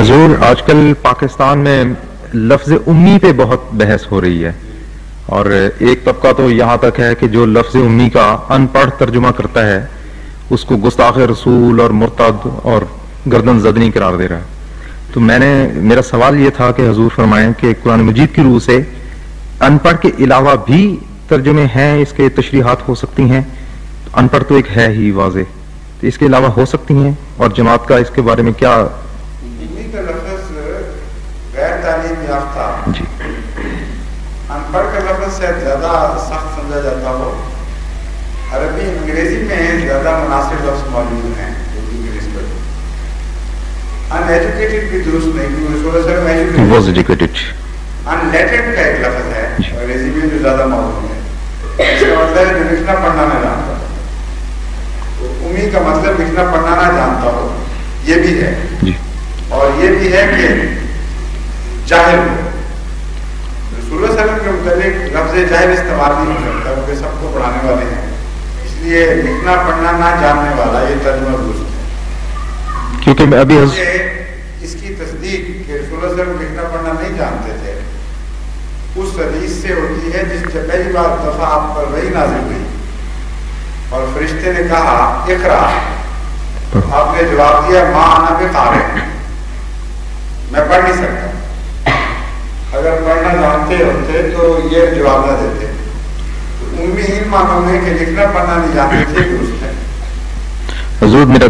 حضور آج کل پاکستان میں لفظ امی پہ بہت بحث ہو رہی ہے، اور ایک طبقہ تو یہاں تک ہے کہ جو لفظ امی کا ان پڑھ ترجمہ کرتا ہے اس کو گستاخ رسول اور مرتد اور گردن زدنی قرار دے رہا ہے۔ تو میرا سوال یہ تھا کہ حضور فرمائیں کہ قرآن مجید کی روح سے ان پڑھ کے علاوہ بھی ترجمے ہیں، اس کے تشریحات ہو سکتی ہیں؟ ان پڑھ تو ایک ہے ہی واضح، تو اس کے علاوہ ہو سکتی ہیں؟ اور جماعت کا اس کے بارے میں کیا؟ امی کا لفظ غیر تعلیم یافتہ جی ان پڑھ کا لفظ سے زیادہ سخت سمجھا جاتا ہو۔ عربی انگریزی میں زیادہ مناسب لفظ موجود ہیں اردو کی نسبت۔ ان ایجوکیٹڈ بھی درست نہیں، کیونکہ رسول اللہ صلی اللہ علیہ وسلم واز ایجوکیٹڈ۔ ان لیٹرڈ کا ایک لفظ ہے انگریزی میں جو زیادہ موجود ہے، اس کا مطلب ہے جو لکھنا پڑھنا نہ جانتا ہو۔ تو امی کا مطلب لکھنا پڑھنا نہ جانتا ہو، یہ بھی ہے جی، اور یہ بھی ہے کہ جاہل ہو۔ رسول اللہ صلی اللہ علیہ وسلم کے متعلق لفظ جاہل استعمال نہیں ہو سکتا کیونکہ سب کو پڑھانے والے ہیں، اس لیے لکھنا پڑھنا نہ جاننے والا یہ ترجمہ درست ہے۔ کیونکہ میں ابھی اس کی تصدیق کہ رسول اللہ صلی اللہ علیہ وسلم لکھنا پڑھنا نہیں جانتے تھے اس حدیث سے ہوتی ہے جس سے پہلی بار دفعہ آپ پر وحی نازل ہوئی اور فرشتے نے کہا اقرا، آپ نے جواب دیا ما انا بقارئ، میں پڑھ نہیں سکتا۔ اگر پڑھنا جانتے ہوتے تو یہ جواب نہ دیتے۔ تو امی ان معنوں میں کہ لکھنا پڑھنا نہیں جانتے تھے درست ہے۔ حضور میرا